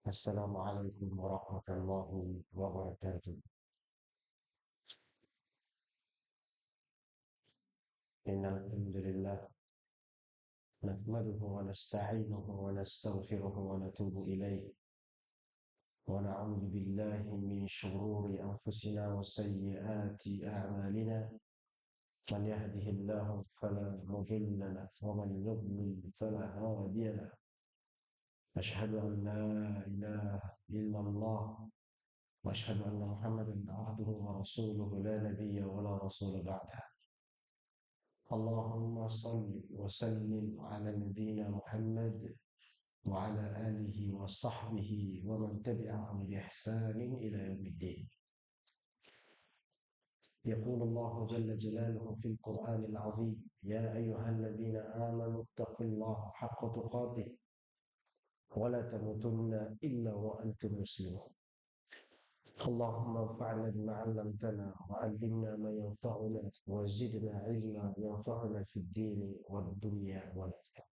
السلام عليكم ورحمة الله وبركاته. إن الحمد لله نحمده ونستعينه ونستغفره ونتوب إليه ونعوذ بالله من شرور أنفسنا وسيئات أعمالنا. من يهده الله فلا مضل له ومن يضلل فلا هادي له. أشهد أن لا إله إلا الله وأشهد أن محمدا عبده ورسوله لا نبي ولا رسول بعده. اللهم صل وسلم على نبينا محمد وعلى آله وصحبه ومن تبعهم بإحسان إلى يوم الدين. يقول الله جل جلاله في القرآن العظيم: يا أيها الذين آمنوا اتقوا الله حق تقاته ولا تموتن إلا وأنتم مسلمون. اللهم انفعنا بما علمتنا وعلمنا ما ينفعنا وزدنا علما ينفعنا في الدين والدنيا والآخرة.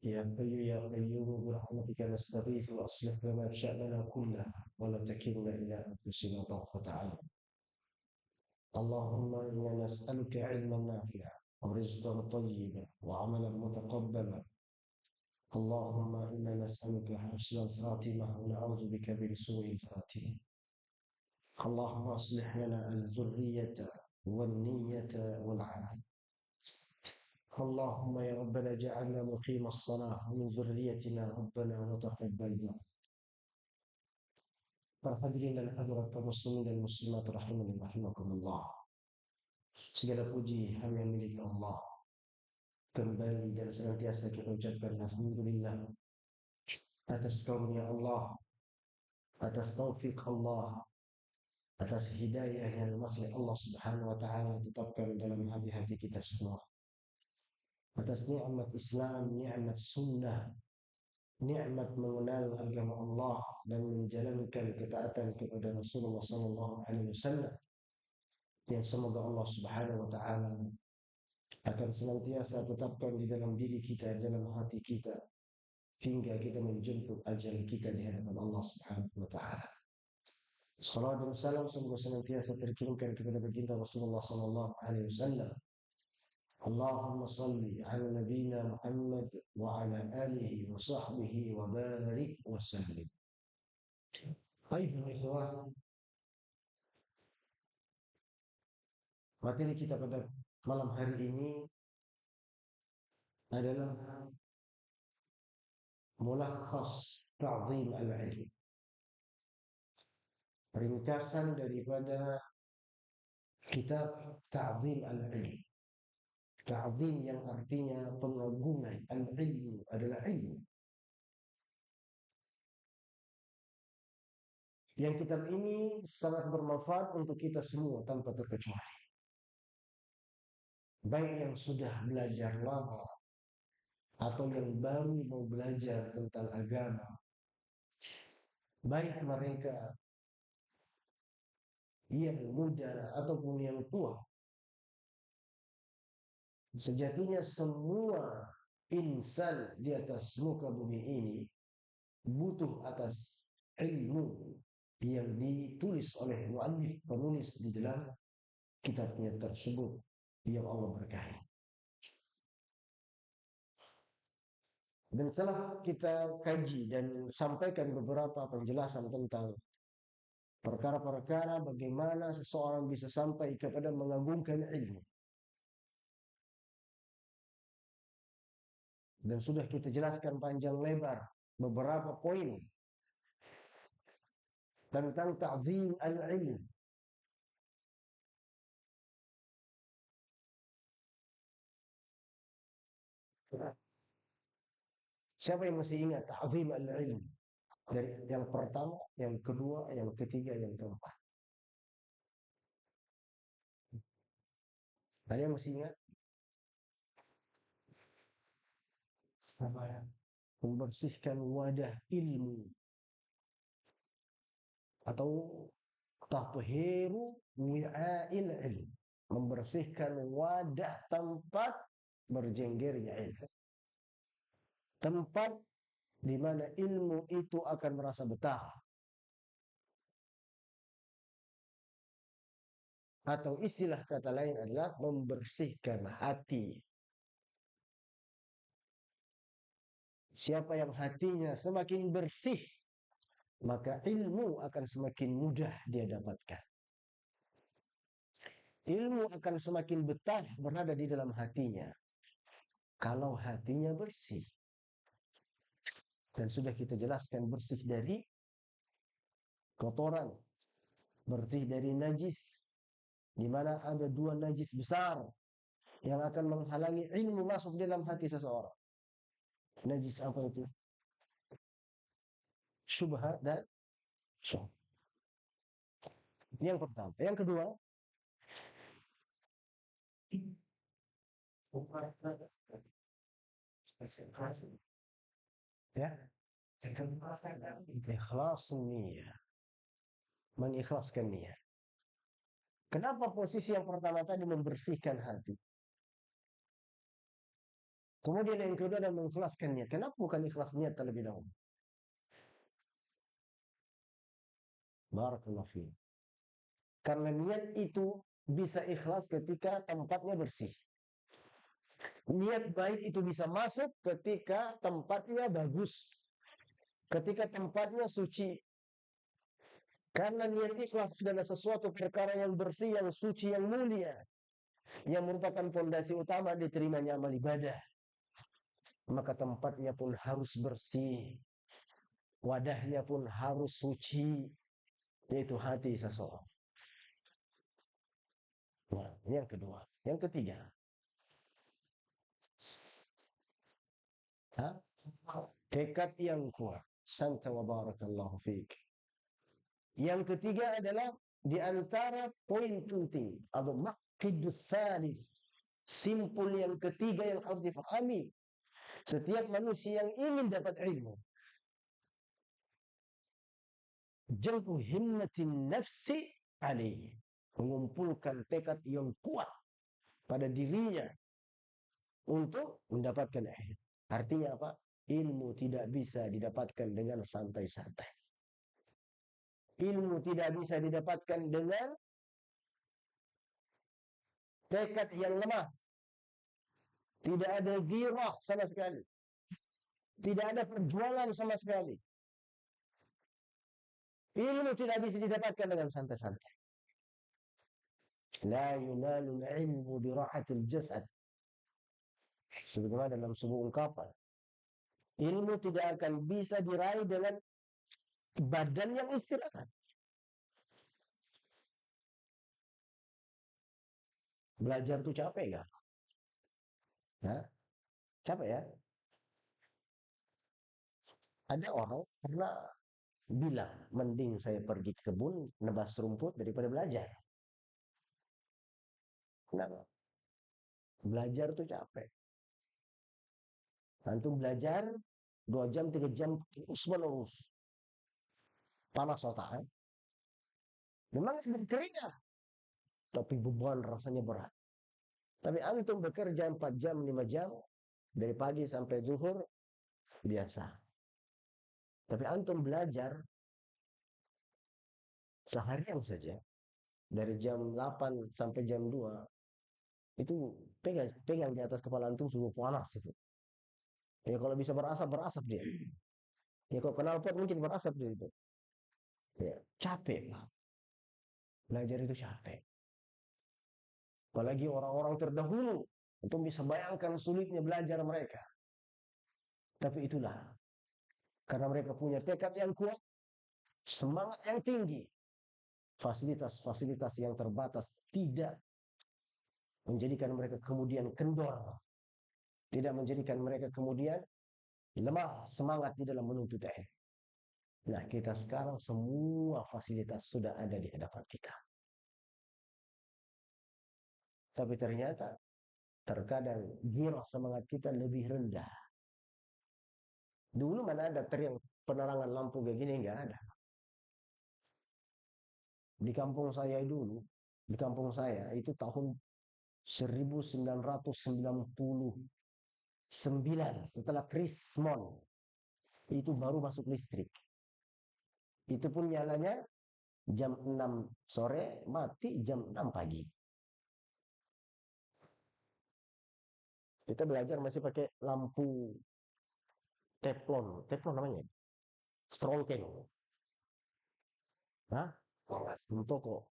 يا حي يا قيوم برحمتك نستغيث وأصلح لنا شأننا كله ولا تكلنا إلى أنفسنا طرفة عين. اللهم إنا نسألك علما نافعا ورزقا طيبا وعملا متقبلا. اللهم إنا نسألك حسن الخاتمة ونعوذ بك من سوء الخاتمة. اللهم أصلح لنا الذرية والنية والعمل. اللهم يا ربنا جعلنا مقيم الصلاة ومن ذريتنا ربنا وتقبل دعاء. Para hadirin dan hadirat kaum muslimin dan muslimat rahimani rahimakumullah. Segala puji hanya milik Allah. Kembali dan senantiasa kita ucapkan alhamdulillah atas karunia Allah, atas taufik Allah, atas hidayah yang masih Allah Subhanahu wa taala tetapkan dalam hati-hati kita semua. Atas nikmat Islam, nikmat sunnah, nikmat mengenal agama Allah dan menjalankan ketaatan kepada Rasulullah sallallahu alaihi wasallam, yang semoga Allah Subhanahu wa taala akan senantiasa tetapkan di dalam diri kita, dalam hati kita, hingga kita menjemput ajal kita di hadapan Allah Subhanahu wa taala. Salam dan salam semoga senantiasa terkirimkan kepada baginda Rasulullah sallallahu alaihi wasallam. Allahumma salli ala nabiyyina Muhammad wa ala alihi wa sahbihi wa barik wa sallim. Ayuhal ikhwah, materi kita pada malam hari ini adalah mulakhas ta'zim al-ilm. Ringkasan daripada kitab Ta'zim al-ilm. Ta'zim yang artinya pengagungan. Al-ilmu adalah ilmu. Yang kitab ini sangat bermanfaat untuk kita semua tanpa terkecuali. Baik yang sudah belajar lama atau yang baru mau belajar tentang agama, baik mereka yang muda ataupun yang tua. Sejatinya semua insan di atas muka bumi ini butuh atas ilmu yang ditulis oleh muallif, penulis di dalam kitabnya tersebut yang Allah berkahi. Dan setelah kita kaji dan sampaikan beberapa penjelasan tentang perkara-perkara bagaimana seseorang bisa sampai kepada mengagungkan ilmu, dan sudah kita jelaskan panjang lebar beberapa poin tentang ta'zim al-ilm. Siapa yang masih ingat ta'zim al-ilm? Dari yang pertama, yang kedua, yang ketiga, yang keempat. Ada yang masih ingat? Apa ya? Membersihkan wadah ilmu atau tahhiru wi'a'il ilm, membersihkan wadah tempat berjenggernya ilmu, tempat di mana ilmu itu akan merasa betah. Atau istilah kata lain adalah membersihkan hati. Siapa yang hatinya semakin bersih, maka ilmu akan semakin mudah dia dapatkan. Ilmu akan semakin betah berada di dalam hatinya kalau hatinya bersih. Dan sudah kita jelaskan, bersih dari kotoran, bersih dari najis, di mana ada dua najis besar yang akan menghalangi ilmu masuk dalam hati seseorang. Najis apa itu? Syubhat dan syubhat. Ini yang pertama. Yang kedua, ya, ikhlas niat, mengikhlaskan niat. Kenapa posisi yang pertama tadi membersihkan hati? Kemudian yang kedua adalah mengikhlaskan niat. Kenapa bukan ikhlas niat terlebih dahulu? Barakallahu fiik. Karena niat itu bisa ikhlas ketika tempatnya bersih. Niat baik itu bisa masuk ketika tempatnya bagus, ketika tempatnya suci. Karena niat ikhlas adalah sesuatu perkara yang bersih, yang suci, yang mulia, yang merupakan fondasi utama diterimanya amal ibadah. Maka tempatnya pun harus bersih, wadahnya pun harus suci, yaitu hati seseorang. Nah, ini yang kedua. Yang ketiga, tekad yang kuat. Santa wa barakallahu fiik. Yang ketiga adalah di antara poin penting atau maqidus salis, simpul yang ketiga yang harus difahami setiap manusia yang ingin dapat ilmu. Jam'u himmatin nafsi alaihi, mengumpulkan tekad yang kuat pada dirinya untuk mendapatkan ilmu. Artinya apa? Ilmu tidak bisa didapatkan dengan santai-santai. Ilmu tidak bisa didapatkan dengan tekad yang lemah. Tidak ada ghirah sama sekali. Tidak ada perjuangan sama sekali. Ilmu tidak bisa didapatkan dengan santai-santai. La yunalul ilmu bira'atil jasad. Sebagaimana dalam sebuah ungkapan. Ilmu tidak akan bisa diraih dengan badan yang istirahat. Belajar itu capek gak? Nah, capek ya? Ada orang pernah bilang, mending saya pergi ke kebun nebas rumput daripada belajar. Kenapa? Belajar itu capek. Antum belajar 2 jam, 3 jam terus menerus. Panas otak. Memang berkeringat, tapi beban rasanya berat. Tapi antum bekerja 4 jam, 5 jam, dari pagi sampai zuhur, biasa. Tapi antum belajar seharian saja, dari jam 8 sampai jam 2, itu pegang di atas kepala antum sungguh panas itu. Ya kalau bisa berasap dia. Ya kalau knalpot mungkin berasap dia itu. Ya, capek lah. Belajar itu capek. Apalagi orang-orang terdahulu, untuk bisa bayangkan sulitnya belajar mereka. Tapi itulah, karena mereka punya tekad yang kuat, semangat yang tinggi, fasilitas-fasilitas yang terbatas tidak menjadikan mereka kemudian kendor, tidak menjadikan mereka kemudian lemah semangat di dalam menuntut ilmu. Nah, kita sekarang semua fasilitas sudah ada di hadapan kita. Tapi ternyata terkadang ghirah semangat kita lebih rendah. Dulu mana ada penerangan lampu kayak gini, enggak ada. Di kampung saya itu tahun 1999 setelah Krismon. itu baru masuk listrik. Itu pun nyalanya jam 6 sore, mati jam 6 pagi. Kita belajar masih pakai lampu teflon. Teflon namanya? Strongken. Hah? Di toko.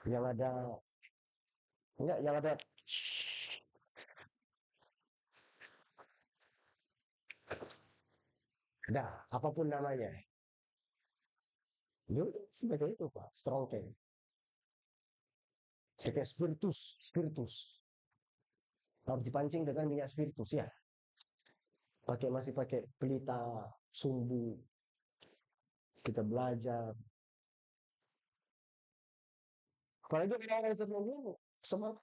Yang ada, enggak, yang ada, dah, apapun namanya. Itu sebagai itu, Pak. Strongken. Pakai spiritus. Harus dipancing dengan minyak spiritus, ya. Masih pakai pelita sumbu. Kita belajar. Apalagi orang-orang itu dulu semangat.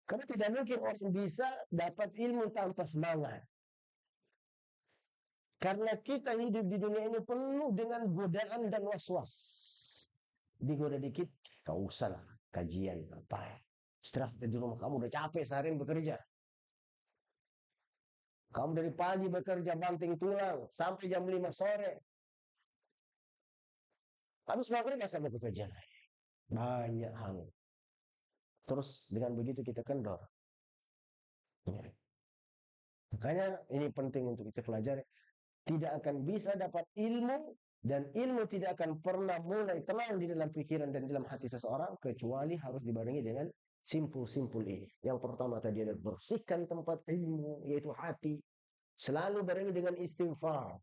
Karena tidak mungkin orang bisa dapat ilmu tanpa semangat. Karena kita hidup di dunia ini penuh dengan godaan dan was-was. Digoda dikit, gak usah lah kajian apa ya. Istirahat di rumah, kamu udah capek seharian bekerja. Kamu dari pagi bekerja banting tulang sampai jam 5 sore. Habis maghrib masa mau bekerja lagi. Banyak hal. Terus dengan begitu kita kendor. Ya. Makanya ini penting untuk kita pelajari. Tidak akan bisa dapat ilmu dan ilmu tidak akan pernah mulai tenang di dalam pikiran dan dalam hati seseorang kecuali harus dibarengi dengan simpul-simpul ini. Yang pertama tadi adalah bersihkan tempat ilmu, yaitu hati. Selalu barengi dengan istighfar.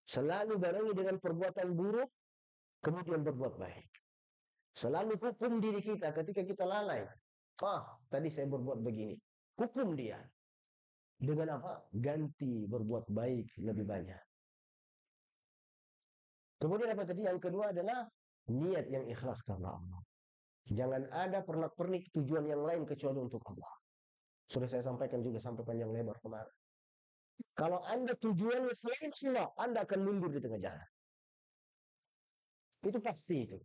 Selalu barengi dengan perbuatan buruk, kemudian berbuat baik. Selalu hukum diri kita ketika kita lalai. Tadi saya berbuat begini. Hukum dia. Dengan apa? Ganti berbuat baik lebih banyak. Kemudian apa tadi? Yang kedua adalah niat yang ikhlas karena Allah. Jangan ada pernak-pernik tujuan yang lain kecuali untuk Allah. Sudah saya sampaikan juga sampai panjang lebar kemarin. Kalau Anda tujuannya selain Allah, Anda akan mundur di tengah jalan. Itu pasti itu.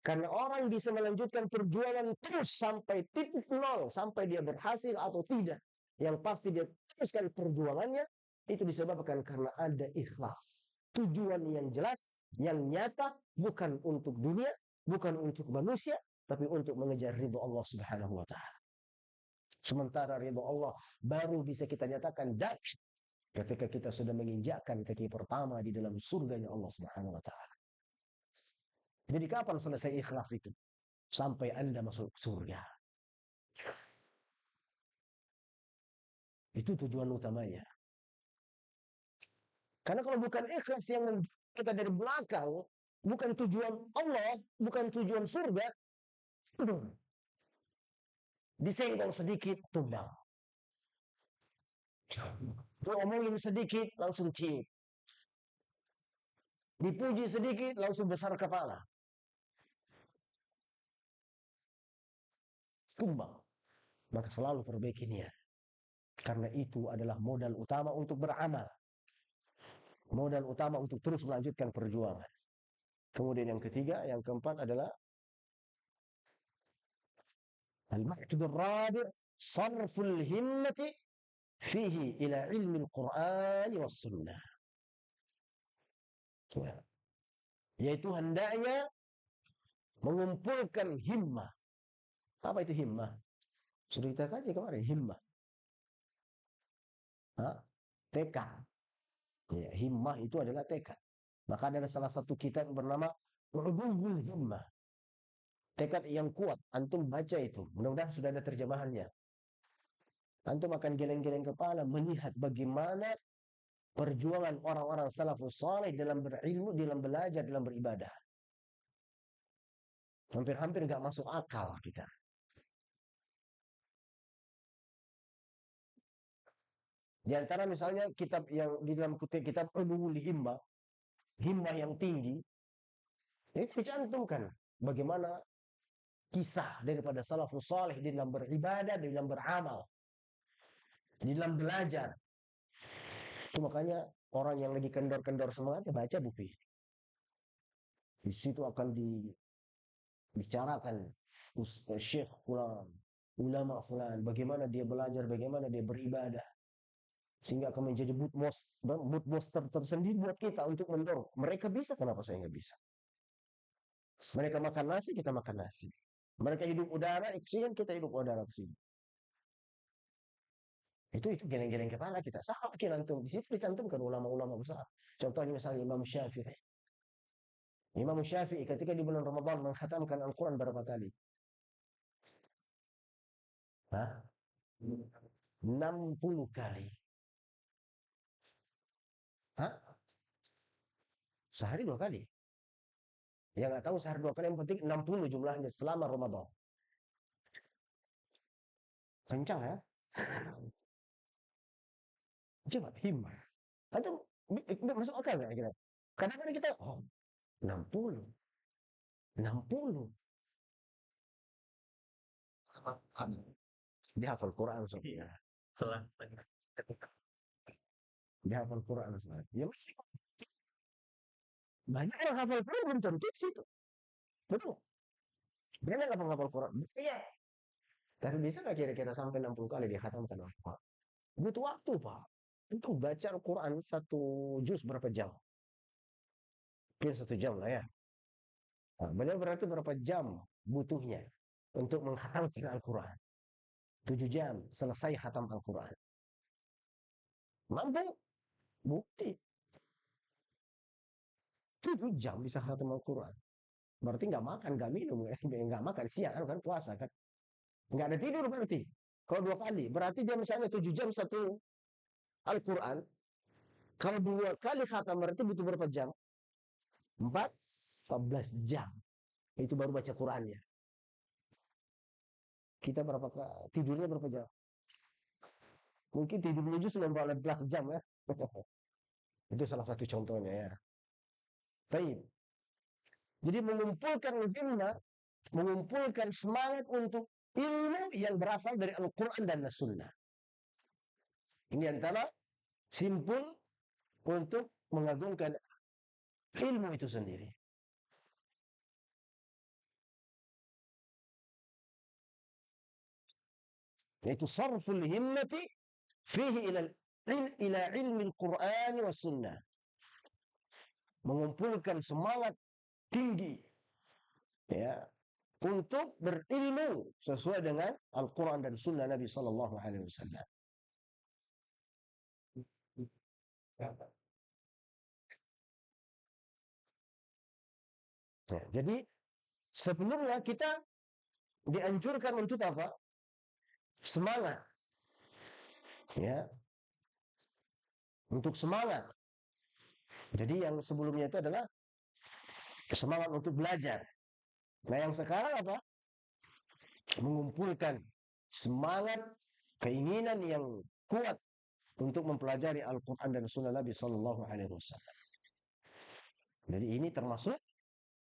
Karena orang bisa melanjutkan perjuangan terus sampai titik nol, sampai dia berhasil atau tidak. Yang pasti dia teruskan perjuangannya, itu disebabkan karena ada ikhlas. Tujuan yang jelas, yang nyata, bukan untuk dunia, bukan untuk manusia, tapi untuk mengejar ridho Allah Subhanahu wa Ta'ala. Sementara ridho Allah baru bisa kita nyatakan ketika kita sudah menginjakkan kaki pertama di dalam surganya Allah Subhanahu wa Ta'ala. Jadi kapan selesai ikhlas itu? Sampai Anda masuk surga. Itu tujuan utamanya. Karena kalau bukan ikhlas yang kita dari belakang, bukan tujuan Allah, bukan tujuan surga, disenggol sedikit, tumbang. Ngomongin sedikit, langsung ciut. Dipuji sedikit, langsung besar kepala. Tumbang. Maka selalu perbaiki niat. Karena itu adalah modal utama untuk beramal. Modal utama untuk terus melanjutkan perjuangan. Kemudian yang ketiga, yang keempat adalah al-maqsud ar-rabi' sarful himmati fihi ila ilmi al-Qur'an was sunnah. Yaitu hendaknya mengumpulkan himmah. Apa itu himmah? Sudah kita kaji kemarin, himmah. Tekad. Ya, himmah itu adalah tekad. Maka ada salah satu kitab bernama Ulumul Himmah. Tekad yang kuat. Antum baca itu. Mudah-mudahan sudah ada terjemahannya. Antum akan geleng-geleng kepala melihat bagaimana perjuangan orang-orang salafus saleh dalam berilmu, dalam belajar, dalam beribadah. Hampir-hampir nggak masuk akal kita. Di antara misalnya kitab yang di dalam kitab Ulumul Himmah, himmah yang tinggi, itu dicantumkan bagaimana kisah daripada salafus saleh di dalam beribadah, di dalam beramal, di dalam belajar. Itu makanya orang yang lagi kendor-kendor semangatnya baca buku ini. Di situ akan dibicarakan Syekh fulan, ulama fulan, bagaimana dia belajar, bagaimana dia beribadah. Sehingga akan menjadi mood booster tersendiri buat kita untuk mendorong. Mereka bisa, kenapa saya nggak bisa? Mereka makan nasi, kita makan nasi. Mereka hidup udara, oksigen, kita hidup udara, oksigen. Itu geleng-geleng kepala kita. Sama antum. Di situ dicantumkan ulama-ulama besar. Contohnya misalnya Imam Syafi'i. Imam Syafi'i ketika di bulan Ramadan menghatamkan Al-Quran berapa kali? Hah? 60 kali. Hah? Sehari 2 kali. Ya nggak tahu sehari 2 kali, yang penting 60 jumlahnya selama Ramadan. Kencang ya? Coba himmah. Atau masuk akal nggak kira? Kadang-kadang kita, 60. 60. Dia hafal Quran soalnya. Dia hafal Quran soalnya. Ya banyak yang hafal Quran belum tentu situ. Betul. Banyak yang hafal Quran. Iya. Tapi bisa nggak kira-kira sampai 60 kali dia khatamkan Al-Quran? Butuh waktu, Pak. Untuk baca Al-Quran satu juz berapa jam? Mungkin 1 jam lah ya. Nah, beliau berarti berapa jam butuhnya untuk menghatamkan Al-Quran? 7 jam selesai khatam Al-Quran. Mampu? Bukti. 7 jam bisa khatam Al-Quran. Berarti nggak makan, nggak minum, nggak makan siang kan puasa kan? Nggak ada tidur berarti. Kalau 2 kali, berarti dia misalnya 7 jam satu Al-Quran. Kalau 2 kali khatam berarti butuh berapa jam? 14 jam. Itu baru baca Qurannya. Kita tidurnya berapa jam? Mungkin tidurnya justru 14 jam ya. Itu salah satu contohnya ya. Baik. Jadi mengumpulkan semangat untuk ilmu yang berasal dari Al-Quran dan As-Sunnah. Ini antara simpul untuk mengagungkan ilmu itu sendiri. Yaitu sarful himmati fihi ila ilmi Al-Quran wa Sunnah. Mengumpulkan semangat tinggi ya untuk berilmu sesuai dengan Al-Quran dan Sunnah Nabi Sallallahu Alaihi Wasallam. Ya, jadi sebelumnya kita dianjurkan untuk apa? Semangat, ya, untuk semangat. Jadi yang sebelumnya itu adalah semangat untuk belajar. Nah yang sekarang apa? Mengumpulkan semangat, keinginan yang kuat untuk mempelajari Al-Quran dan Sunnah Nabi Sallallahu Alaihi Wasallam. Jadi ini termasuk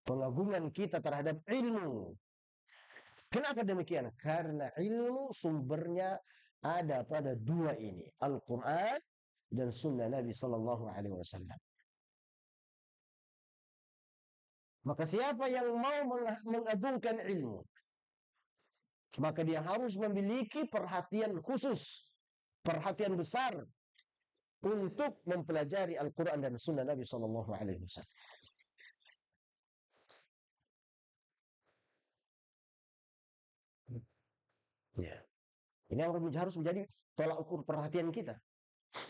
pengagungan kita terhadap ilmu. Kenapa demikian? Karena ilmu sumbernya ada pada dua ini, Al-Quran dan Sunnah Nabi Sallallahu Alaihi Wasallam. Maka siapa yang mau mengagungkan ilmu, maka dia harus memiliki perhatian khusus, perhatian besar untuk mempelajari Al-Quran dan Sunnah Nabi Sallallahu Alaihi Wasallam. Ya, ini harus menjadi tolak ukur perhatian kita.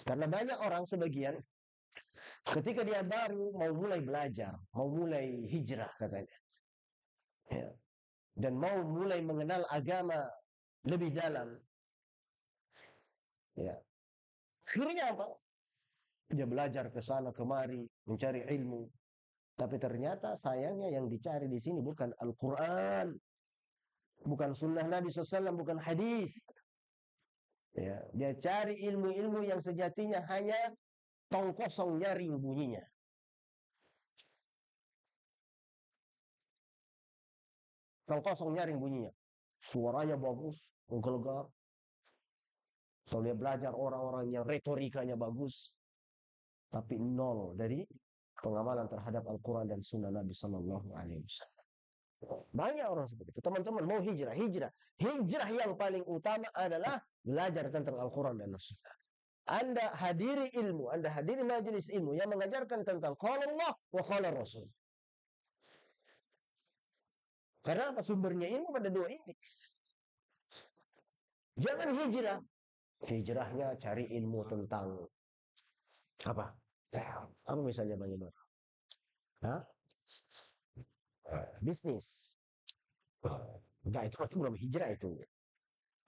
Karena banyak orang sebagian ketika dia baru mau mulai belajar, mau mulai hijrah katanya, ya, dan mau mulai mengenal agama lebih dalam, ya, akhirnya apa? Dia belajar ke sana kemari mencari ilmu, tapi ternyata sayangnya yang dicari di sini bukan Al-Quran, bukan Sunnah Nabi SAW, bukan hadis. Ya, dia cari ilmu-ilmu yang sejatinya hanya tong kosong nyaring bunyinya. Tong kosong nyaring bunyinya. Suaranya bagus, menggelegar. Kalau dia belajar orang-orang yang retorikanya bagus, tapi nol dari pengamalan terhadap Al-Quran dan Sunnah Nabi Sallallahu Alaihi Wasallam. Banyak orang seperti itu. Teman-teman mau hijrah yang paling utama adalah belajar tentang Al-Quran dan Sunnah. Anda hadiri ilmu, Anda hadiri majelis ilmu yang mengajarkan tentang qala Allah wa qala Rasul. Karena apa? Sumbernya ilmu pada dua ini. Jangan hijrah. Hijrahnya cari ilmu tentang apa? Apa misalnya Bang Iman? Hah? Bisnis. Enggak, itu masih belum hijrah itu.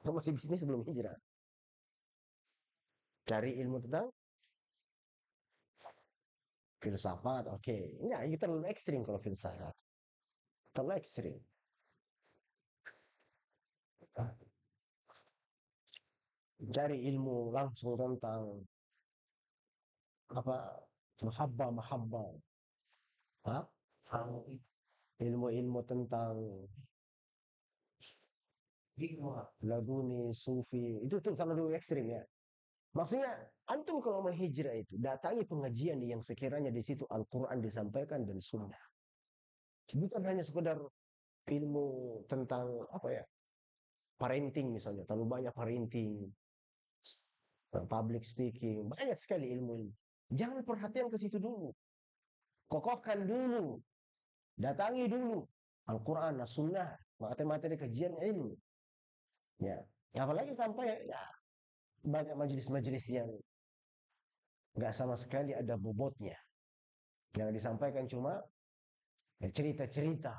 Itu masih bisnis sebelum hijrah. Cari ilmu tentang filsafat, oke. Enggak, itu terlalu ekstrim kalau filsafat. Terlalu ekstrim. Cari ilmu langsung tentang apa? Mahabbah. Hah? Ilmu-ilmu tentang Laguni, Sufi, itu tuh terlalu ekstrim ya. Maksudnya, antum kalau mau hijrah itu, datangi pengajian yang sekiranya di situ Al-Quran disampaikan dan Sunnah. Bukan hanya sekedar ilmu tentang apa ya, parenting misalnya, terlalu banyak parenting, public speaking, banyak sekali ilmu-ilmu. Jangan perhatian ke situ dulu. Kokohkan dulu, datangi dulu Al-Quran, Sunnah, materi-materi kajian ilmu. Ya, apalagi sampai ya, banyak majelis-majelis yang nggak sama sekali ada bobotnya. Yang disampaikan cuma ya, cerita-cerita.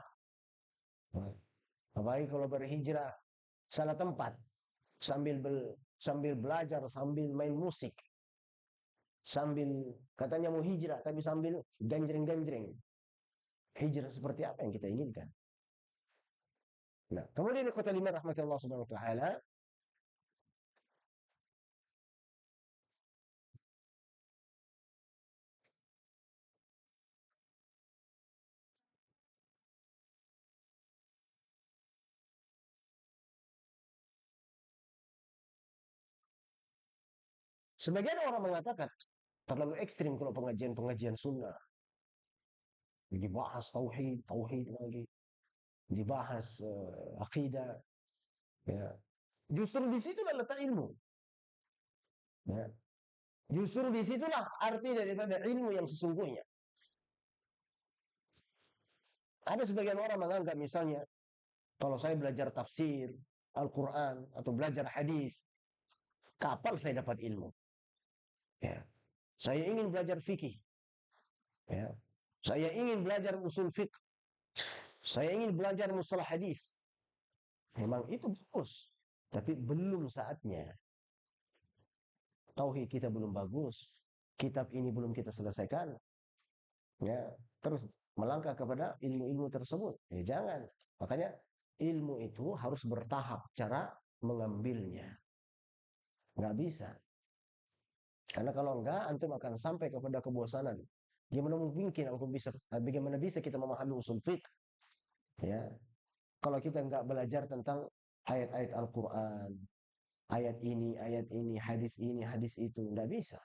Apalagi kalau berhijrah salah tempat, sambil belajar, sambil main musik, sambil katanya mau hijrah, tapi sambil ganjreng-ganjreng. Hijrah seperti apa yang kita inginkan? Nah, kemudian kata lima rahmatullah subhanahu wa ta'ala, sebagian orang mengatakan terlalu ekstrim kalau pengajian-pengajian sunnah. Dibahas tauhid lagi, dibahas akidah. Ya. Justru di situlah letak ilmu. Ya. Justru disitulah arti daripada ilmu yang sesungguhnya. Ada sebagian orang menganggap misalnya, kalau saya belajar tafsir Al-Quran atau belajar hadis, kapan saya dapat ilmu? Ya. Saya ingin belajar fikih. Ya. Saya ingin belajar usul fiqh. Saya ingin belajar mustalah hadis. Memang itu bagus, tapi belum saatnya. Tauhid kita belum bagus. Kitab ini belum kita selesaikan. Ya, terus melangkah kepada ilmu-ilmu tersebut. Ya, jangan. Makanya ilmu itu harus bertahap cara mengambilnya. Nggak bisa. Karena kalau enggak, antum akan sampai kepada kebosanan. Bagaimana bisa kita memahami usul fiqh? Ya, kalau kita nggak belajar tentang ayat-ayat Al-Quran, ayat ini, hadis itu, nggak bisa.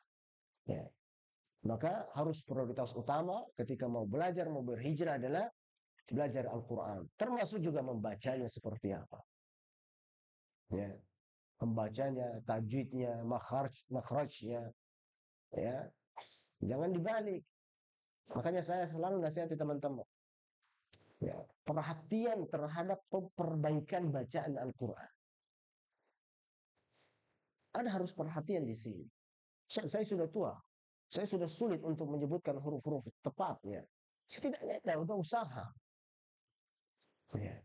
Ya. Maka harus prioritas utama ketika mau belajar, mau berhijrah adalah belajar Al-Quran. Termasuk juga membacanya seperti apa. Ya. Membacanya, tajwidnya, makhrajnya. Ya. Jangan dibalik. Makanya saya selalu nasihati teman-teman. Ya. Perhatian terhadap perbaikan bacaan Al-Quran. Anda harus perhatian di sini. Saya sudah tua. Saya sudah sulit untuk menyebutkan huruf-huruf tepatnya. Setidaknya ada untuk usaha. Ya.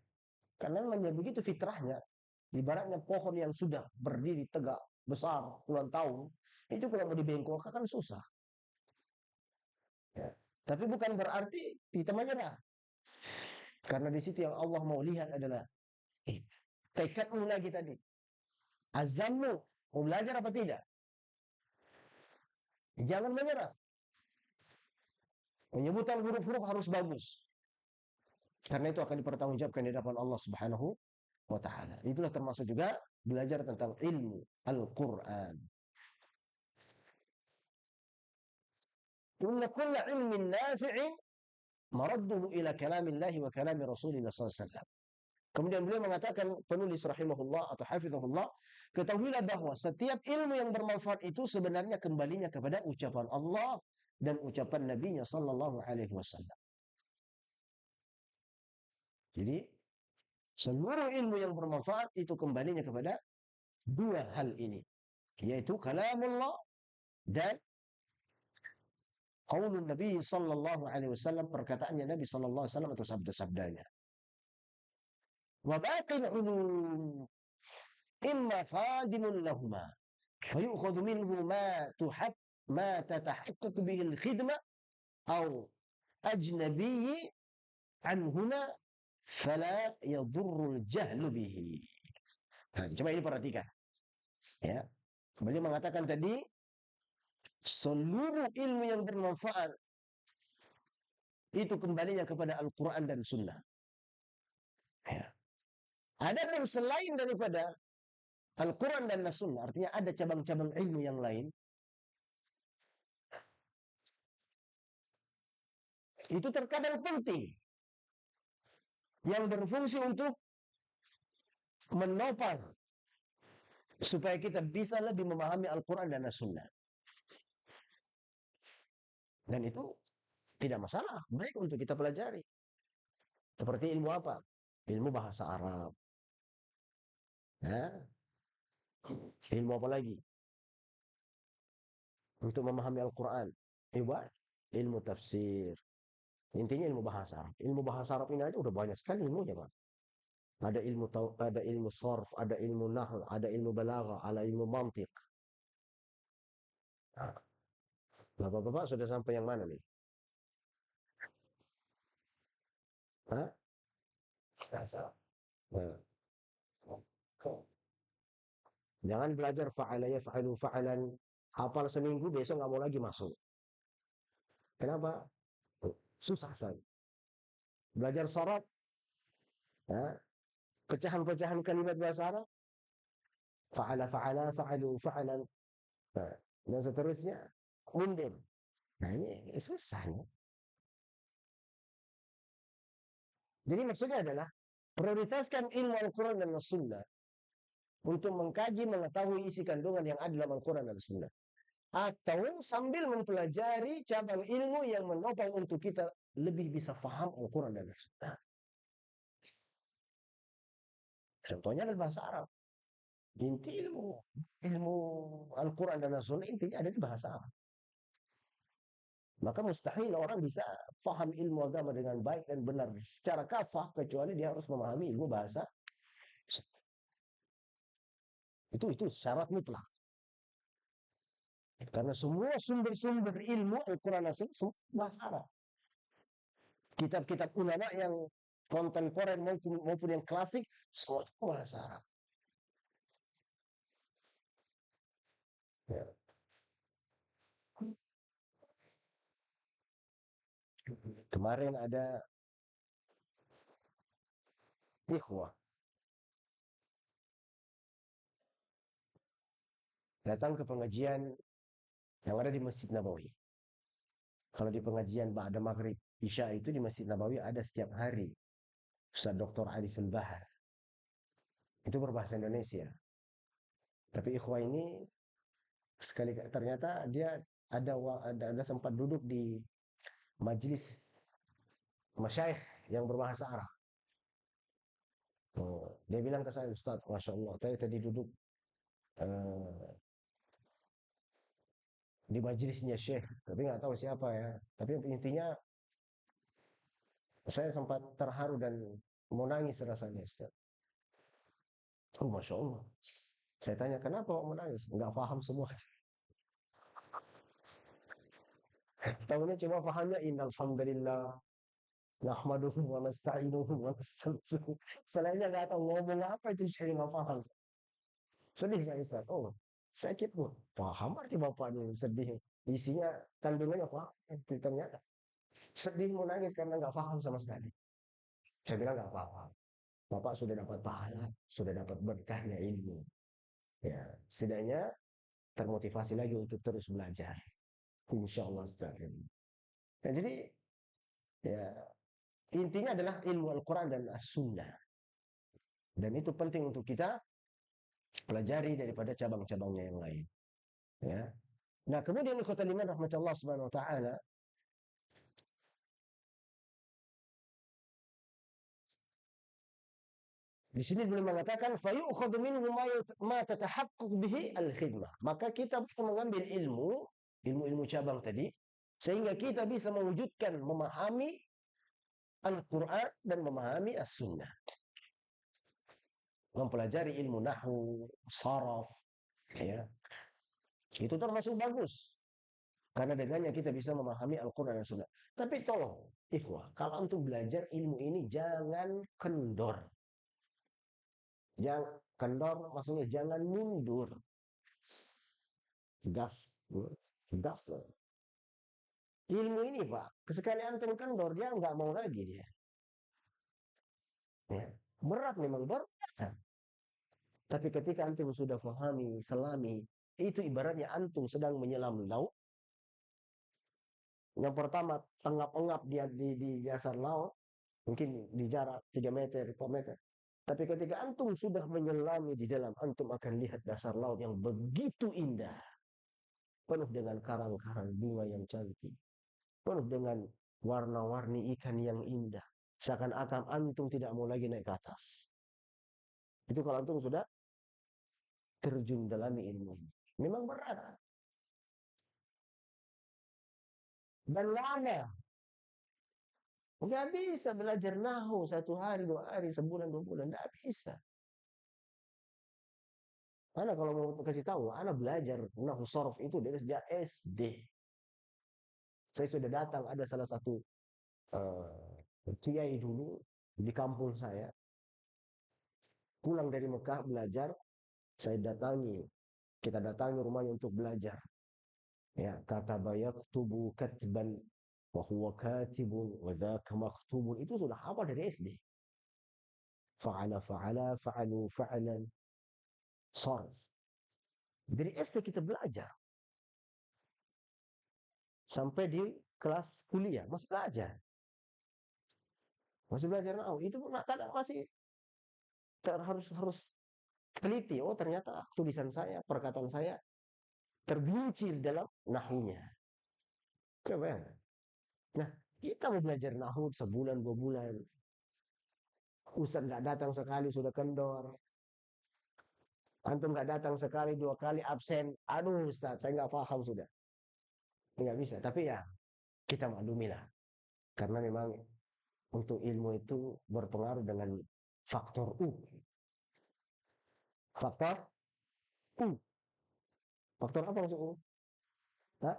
Karena memang begitu fitrahnya. Ibaratnya pohon yang sudah berdiri tegak, besar, puluhan tahun, itu kalau mau dibengkokkan kan susah. Ya. Tapi bukan berarti kita menyerah. Karena di situ yang Allah mau lihat adalah tekadmu lagi tadi. Azammu, mau belajar apa tidak? Jangan menyerah. Penyebutan huruf-huruf harus bagus. Karena itu akan dipertanggungjawabkan di hadapan Allah Subhanahu wa ta'ala. Itulah termasuk juga belajar tentang ilmu Al-Quran. Inna kulla ilmin nafi'in maradduhu ila kalamillahi wa kalami Rasulillah SAW. Kemudian beliau mengatakan, penulis rahimahullah atau hafizahullah, ketahuilah bahwa setiap ilmu yang bermanfaat itu sebenarnya kembalinya kepada ucapan Allah dan ucapan Nabi-Nya sallallahu alaihi wasallam. Jadi seluruh ilmu yang bermanfaat itu kembalinya kepada dua hal ini, yaitu kalamullah dan qaulun Nabi sallallahu alaihi wasallam, perkataannya Nabi sallallahu alaihi wasallam atau sabda-sabdanya. Wa baqil ulum imma khadimun lahuma fayukhadhu minhu ma tatahaqqaq bihi al-khidmah aw ajnabiyyi anhuna fala yadurru al-jahlu bihi. Coba ini perhatikan. Ya. Beliau mengatakan tadi, seluruh ilmu yang bermanfaat itu kembalinya kepada Al-Quran dan Sunnah. Ya. Adapun selain daripada Al-Quran dan Sunnah, artinya ada cabang-cabang ilmu yang lain, itu terkadang penting, yang berfungsi untuk menopang supaya kita bisa lebih memahami Al-Quran dan Sunnah. Dan itu tidak masalah, baik untuk kita pelajari. Seperti ilmu apa? Ilmu bahasa Arab. Ya. Ilmu apa lagi? Untuk memahami Al-Quran. Ilmu tafsir. Intinya ilmu bahasa Arab. Ilmu bahasa Arab ini aja udah banyak sekali ilmunya, Pak. Ada ilmu sarf, ada ilmu nahwu, ada ilmu balaghah, ada ilmu mantiq. Nah, Bapak-bapak sudah sampai yang mana nih? Hah? Nah. Jangan belajar fa'ala yaf'alu fa'alan, hafal seminggu, besok nggak mau lagi masuk. Kenapa? Susah sekali. Belajar sorab, ya, pecahan-pecahan kalimat bahasa Arab, fa'ala fa'ala fa'alu fa'alan, nah, dan seterusnya, mundur. Nah ini susah nih. Jadi maksudnya adalah prioritaskan ilmu Al-Quran dan As-Sunnah untuk mengkaji, mengetahui isi kandungan yang ada dalam Al-Quran dan As-Sunnah. Atau sambil mempelajari cabang ilmu yang menopang untuk kita lebih bisa faham Al-Quran dan As-Sunnah. Contohnya adalah bahasa Arab. Inti ilmu Al-Quran dan As-Sunnah intinya ada di bahasa Arab. Maka mustahil orang bisa faham ilmu agama dengan baik dan benar secara kafah kecuali dia harus memahami ilmu bahasa. Itu syarat mutlak. Karena semua sumber-sumber ilmu Al-Quran dan As-Sunnah bahasa Arab. Kitab-kitab ulama yang kontemporer maupun yang klasik semua bahasa Arab. Ya. Kemarin ada ikhwah datang ke pengajian yang ada di Masjid Nabawi. Kalau di pengajian Ba'da Maghrib Isya itu di Masjid Nabawi ada setiap hari Ustaz Dr. Arifin Bahar. Itu berbahasa Indonesia. Tapi ikhwah ini sekali ternyata dia ada sempat duduk di majelis masyayikh yang berbahasa Arab. Dia bilang ke saya, Ustaz, Masya Allah, saya tadi duduk di majelisnya Syekh, tapi nggak tahu siapa ya. Tapi intinya saya sempat terharu dan mau nangis rasanya, Ustaz. Oh, Masya Allah. Saya tanya, kenapa mau nangis? Nggak paham semua. Tahunya cuma pahamnya innalhamdulillah nahmaduhu wa nasta'inuhu wa nastaghfiruh. Selainnya nggak tahu ngomong apa itu, saya nggak paham. Sedih saya, Ustaz. Oh, sakit pun. Paham arti bapak ini sedih. Isinya kandungannya paham. Ternyata sedih mau nangis karena nggak paham sama sekali. Saya bilang nggak apa-apa. Bapak sudah dapat pahala, sudah dapat berkahnya ilmu. Ya, setidaknya termotivasi lagi untuk terus belajar. Insya Allah. Nah, jadi ya intinya adalah ilmu Al-Quran dan As-Sunnah. Dan itu penting untuk kita pelajari daripada cabang-cabangnya yang lain. Ya. Nah, kemudian ikhwatal iman rahmatullah subhanahu wa ta'ala, di sini beliau mengatakan fayu'khadhu minhu ma tatahaqqaq bihi al-khidmah. Maka kita bisa mengambil ilmu cabang tadi sehingga kita bisa mewujudkan memahami Al-Qur'an dan memahami As-Sunnah. Mempelajari ilmu nahwu, saraf, ya. Itu termasuk bagus. Karena dengannya kita bisa memahami Al-Quran dan Sunnah. Tapi tolong, ikhwah, kalau untuk belajar ilmu ini jangan kendor. Jangan kendor, maksudnya jangan mundur. Gas. Gas. Ilmu ini, Pak, sekali antum kendor, dia nggak mau lagi dia. Ya. Berat memang, berat. Tapi ketika antum sudah pahami, selami, itu ibaratnya antum sedang menyelam laut. Yang pertama, engap-engap dia di dasar laut, mungkin di jarak 3 meter, 4 meter. Tapi ketika antum sudah menyelami di dalam, antum akan lihat dasar laut yang begitu indah. Penuh dengan karang-karang bunga yang cantik. Penuh dengan warna-warni ikan yang indah. Seakan-akan antum tidak mau lagi naik ke atas. Itu kalau antum sudah terjun dalam ilmu ini. Memang berat. Dan lama. Nggak bisa belajar nahu 1 hari, 2 hari, sebulan, 2 bulan. Nggak bisa. Ana kalau mau kasih tahu, Ana belajar nahu sorof itu dari sejak SD. Saya sudah datang, ada salah satu kiai dulu di kampung saya. Pulang dari Mekah belajar, saya datangi. Kita datangi rumahnya untuk belajar. Ya, kata bayaktubu katban wa huwa katibun wa dzaka maktubun. Itu sudah hafal dari SD. Fa'ala fa'ala fa'alu fa'alan sarf. Dari SD kita belajar. Sampai di kelas kuliah masih belajar. Masih belajar nahu. Itu kadang masih harus teliti. Oh, ternyata tulisan saya, perkataan saya tergelincir dalam nahunya. Coba ya. Nah, kita mau belajar nahu sebulan, 2 bulan. Ustaz nggak datang sekali sudah kendor. Antum nggak datang sekali, 2 kali absen. Aduh Ustaz, saya nggak paham sudah. Nggak bisa. Tapi ya, kita maklumilah. Karena memang untuk ilmu itu berpengaruh dengan faktor U. Faktor U. Faktor apa maksud U? Hah?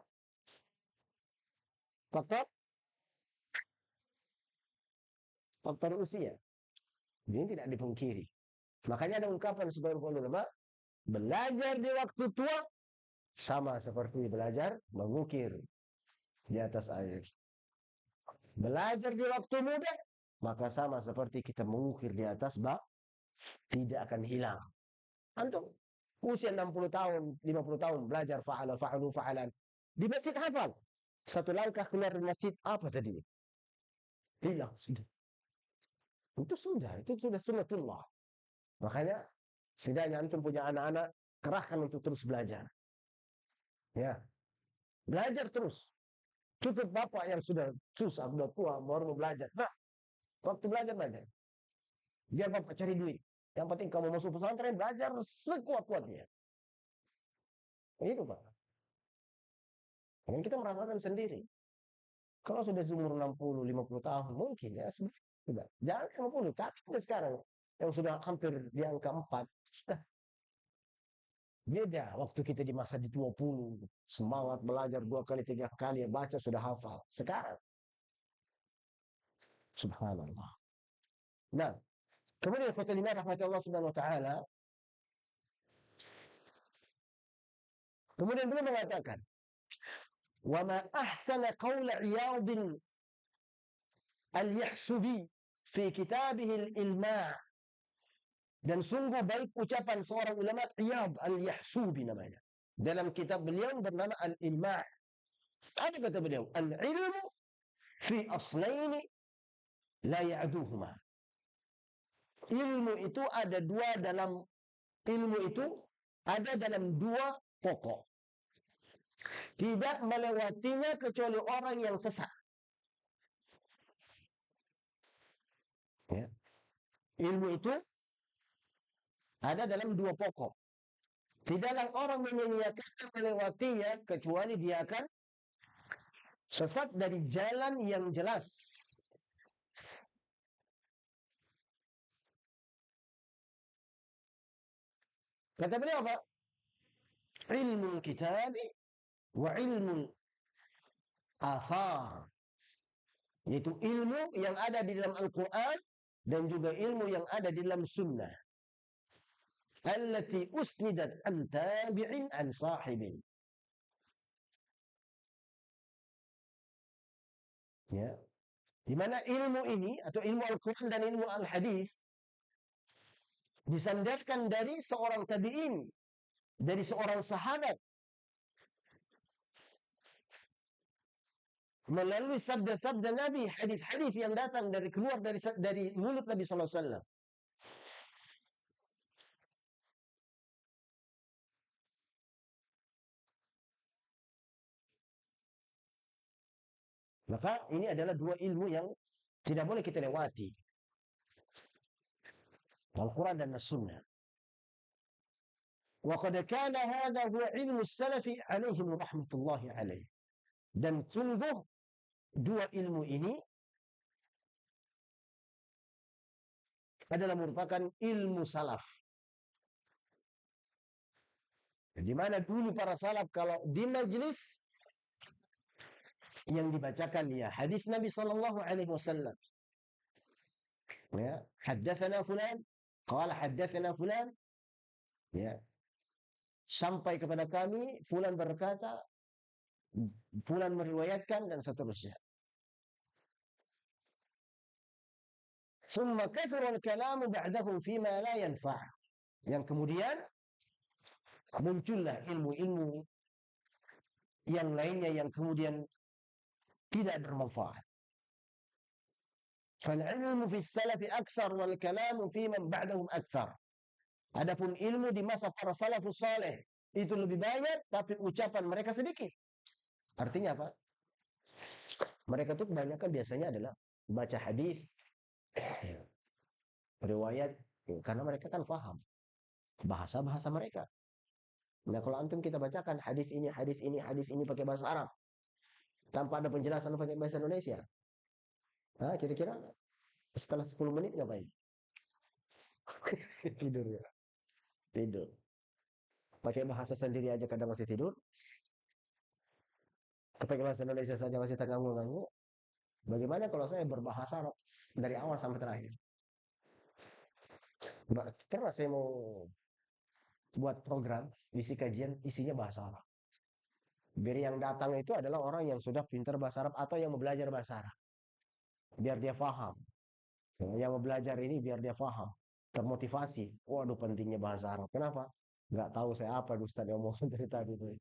Faktor usia. Ini tidak dipungkiri. Makanya ada ungkapan sebagai ulama, belajar di waktu tua sama seperti belajar mengukir di atas air. Belajar di waktu muda, maka sama seperti kita mengukir di atas bak, tidak akan hilang. Antum usia 60 tahun, 50 tahun belajar fa'alu fa'alan. Di masjid hafal. Satu langkah keluar dari masjid, apa tadi? Hilang sudah. Itu sudah sunnatullah. Makanya setidaknya antum punya anak-anak, kerahkan untuk terus belajar. Ya. Belajar terus. Cukup bapak yang sudah susah, sudah tua, baru mau belajar. Nah, waktu belajar. Biar bapak cari duit. Yang penting kamu masuk pesantren, belajar sekuat-kuatnya. Itu Pak. Dan kita merasakan sendiri. Kalau sudah umur 60, 50 tahun, mungkin ya sudah. Jangan 50, tapi sekarang yang sudah hampir di angka 4, sudah. Beda waktu kita di masa di 20, semangat belajar 2 kali, 3 kali, baca sudah hafal. Sekarang, subhanallah. Nah, kemudian khotbah rahmatullah subhanahu wa ta'ala, kemudian beliau mengatakan, wa ma ahsana qawla Iyadin al-Yahsubi fi kitabih al-Ilma'. Dan sungguh baik ucapan seorang ulama Iyad al-Yahsubi namanya. Dalam kitab beliau bernama Al-Ilma'. Apa kata beliau? Al-ilmu fi aslaini la ya'duhuma. ilmu itu ada dalam dua pokok. Tidak melewatinya kecuali orang yang sesat. Ya. Ilmu itu ada dalam dua pokok. Tidaklah orang menyanyiakan melewatinya kecuali dia akan sesat dari jalan yang jelas. Kata beliau apa? Ilmu kitab wa ilmu athar. Yaitu ilmu yang ada di dalam Al-Quran dan juga ilmu yang ada di dalam sunnah. Allati usnidat an tabi'in an sahibin. Ya. Di mana ilmu ini atau ilmu Al-Quran dan ilmu Al-Hadis disandarkan dari seorang tabi'in, dari seorang sahabat, melalui sabda-sabda Nabi, hadis-hadis yang datang keluar dari mulut Nabi sallallahu alaihi wasallam. Maka ini adalah dua ilmu yang tidak boleh kita lewati. Al-Quran dan As-Sunnah. Wa qad kana hadha huwa ilmu salafi alaihim rahmatullahi alaih. Dan sungguh dua ilmu ini adalah merupakan ilmu salaf. Di mana dulu para salaf kalau di majlis yang dibacakan ya hadis Nabi sallallahu alaihi wasallam. Ya, haddatsana fulan, qala haddatsana fulan. Ya. Sampai kepada kami fulan berkata, fulan meriwayatkan dan seterusnya. Thumma kathura al-kalamu ba'dahum fima la yanfa'. Yang kemudian muncullah ilmu-ilmu yang lainnya yang kemudian tidak bermanfaat. Fal-ilmu fi salafi akthar wal kalamu fi man ba'dahum akthar. Adapun ilmu di masa para salafus saleh itu lebih banyak tapi ucapan mereka sedikit. Artinya apa? Mereka tuh kebanyakan biasanya adalah baca hadis, riwayat, karena mereka kan paham bahasa-bahasa mereka. Nah, kalau antum kita bacakan hadis ini pakai bahasa Arab tanpa ada penjelasan pakai bahasa Indonesia. Nah, kira-kira setelah 10 menit ngapain? Tidur ya. Tidur. Pakai bahasa sendiri aja kadang masih tidur. Pakai bahasa Indonesia saja masih terganggu-ganggu. Bagaimana kalau saya berbahasa Arab dari awal sampai terakhir? Pernah saya mau buat program, isi kajian, isinya bahasa Arab. Biar yang datang itu adalah orang yang sudah pintar bahasa Arab atau yang mau belajar bahasa Arab. Biar dia paham. Yang mau belajar ini biar dia paham. Termotivasi. Waduh pentingnya bahasa Arab. Kenapa? Nggak tahu saya apa Ustaz yang mau dari tadi itu.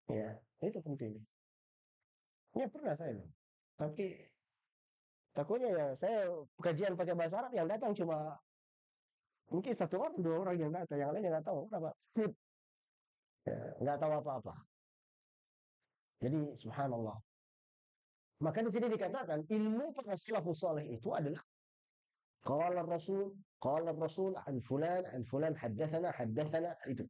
Ya, itu penting. Ya pernah saya. Tapi takutnya ya saya kajian pakai bahasa Arab yang datang cuma mungkin satu orang, dua orang yang datang, yang lainnya nggak tahu kenapa. Ya, nggak tahu apa-apa. Jadi subhanallah. Maka di sini dikatakan ilmu para salafus saleh itu adalah qala Rasul an fulan haddatsana itu.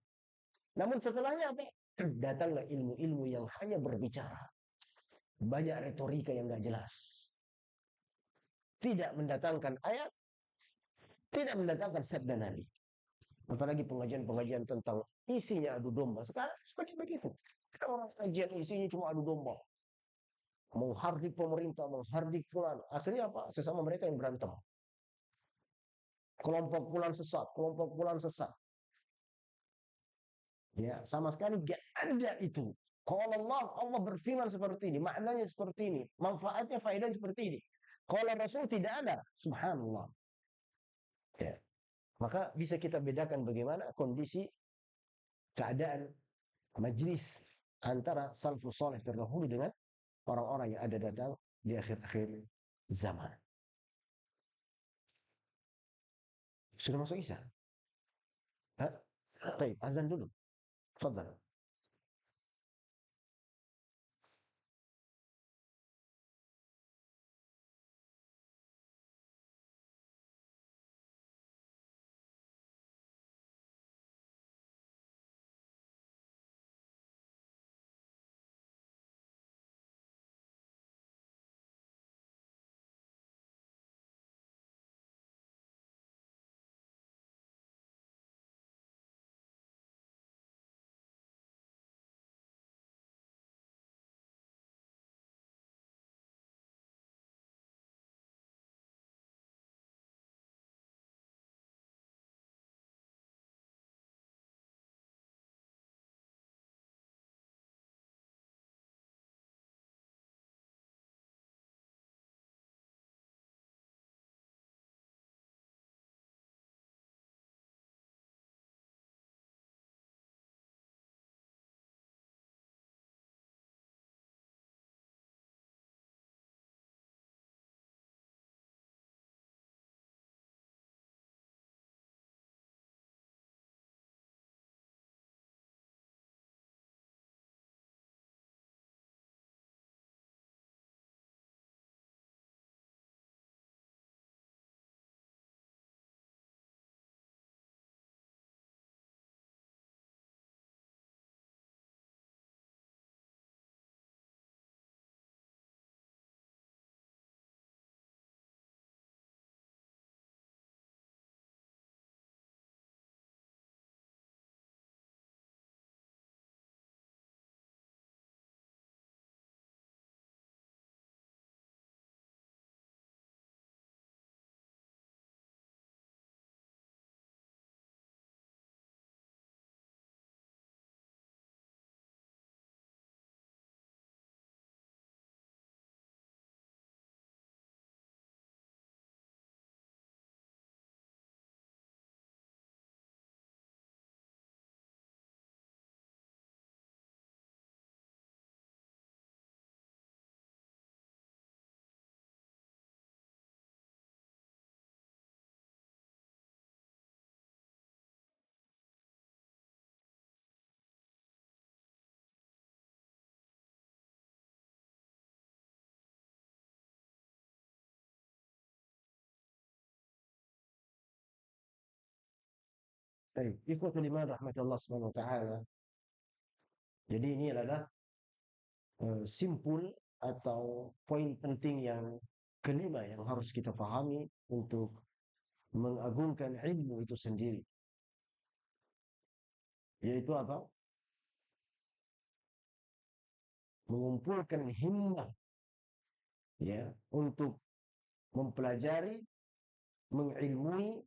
Namun setelahnya apa? Datanglah ilmu-ilmu yang hanya berbicara. Banyak retorika yang nggak jelas. Tidak mendatangkan ayat, tidak mendatangkan sabda Nabi. Apalagi pengajian-pengajian tentang isinya adu domba. Sekarang seperti begitu. Orang kajian isinya cuma adu domba. Menghardik pemerintah, menghardik fulan. Akhirnya apa? Sesama mereka yang berantem. Kelompok fulan sesat. Ya, sama sekali gak ada itu. Kalau Allah berfirman seperti ini, maknanya seperti ini, manfaatnya, faedahnya seperti ini. Kalau Rasul tidak ada, subhanallah. Ya. Maka bisa kita bedakan bagaimana kondisi keadaan majlis antara salafus saleh terdahulu dengan orang-orang yang ada datang di akhir-akhir zaman. Sudah masuk Isya? Baik, azan dulu. Fadal. Baik, ikhwatul iman rahmatullah subhanahu wa ta'ala. Jadi ini adalah simpul atau poin penting yang kelima yang harus kita pahami untuk mengagungkan ilmu itu sendiri. Yaitu apa? Mengumpulkan himmah ya untuk mempelajari, mengilmui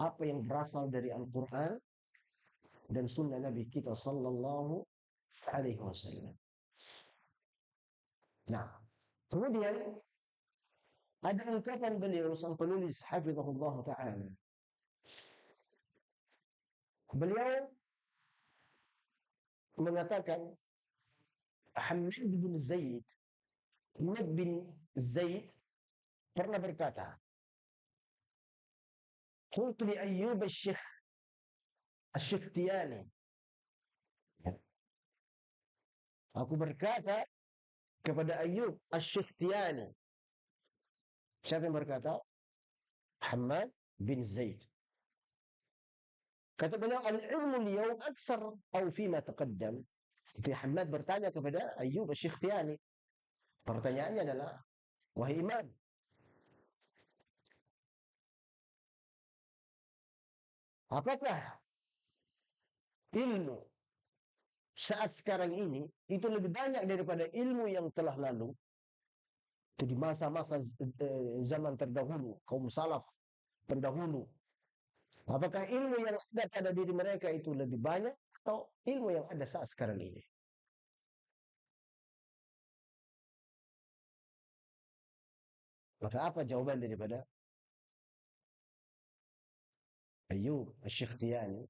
apa yang berasal dari Al-Quran dan sunnah Nabi kita sallallahu alaihi wasallam. Nah, kemudian ada ungkapan beliau sang penulis hafizahullah ta'ala. Beliau mengatakan Hamad bin Zaid pernah berkata, "Qultu li Ayyub asy-Sikhtiyani." Aku berkata kepada Ayyub asy-Sikhtiyani. Siapa yang berkata? Hamad bin Zaid. Kata beliau, al-ilmu al-yawm akthar atau fima taqaddam. Jadi Hamad bertanya kepada Ayyub asy-Sikhtiyani. Pertanyaannya adalah, wahai imam, apakah ilmu saat sekarang ini itu lebih banyak daripada ilmu yang telah lalu? Itu di masa-masa zaman terdahulu, kaum salaf terdahulu. Apakah ilmu yang ada pada diri mereka itu lebih banyak atau ilmu yang ada saat sekarang ini? Maka apa jawaban daripada Ayyub asy-Sikhtiyani?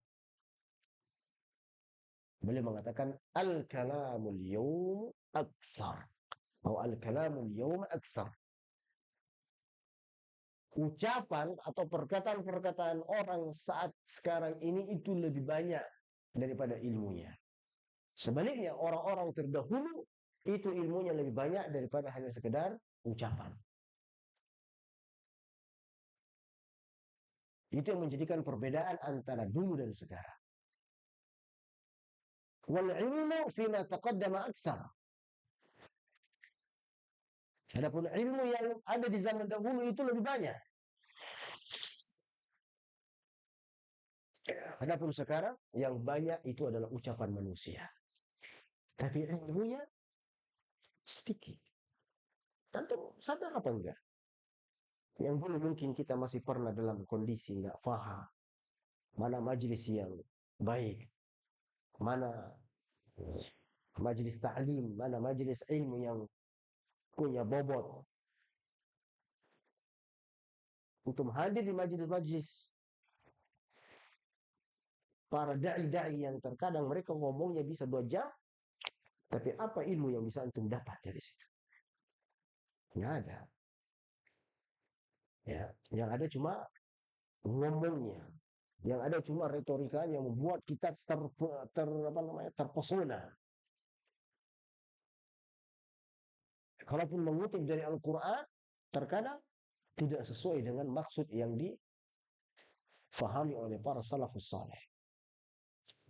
Beliau mengatakan al-kalamul yawm aktsar atau al-kalamul yawm aktsar. ucapan atau perkataan-perkataan orang saat sekarang ini itu lebih banyak daripada ilmunya. Sebaliknya orang-orang terdahulu itu ilmunya lebih banyak daripada hanya sekedar ucapan. Itu yang menjadikan perbedaan antara dulu dan sekarang. Wal ilmu fima taqaddama aktsar. Adapun ilmu yang ada di zaman dahulu itu lebih banyak. Adapun sekarang yang banyak itu adalah ucapan manusia. Tapi ilmunya sedikit. Tentu sadar apa enggak? Yang dulu mungkin kita masih pernah dalam kondisi enggak faham. Mana majelis yang baik. Mana majelis ta'lim. Mana majelis ilmu yang punya bobot. Untuk hadir di majelis-majelis para da'i-da'i yang terkadang mereka ngomongnya bisa 2 jam. Tapi apa ilmu yang bisa antum dapat dari situ? Nggak ada. Ya, yang ada cuma ngomongnya. Yang ada cuma retorikanya yang membuat kita terpesona. Kalaupun mengutip dari Al-Quran, terkadang tidak sesuai dengan maksud yang difahami oleh para salafus saleh.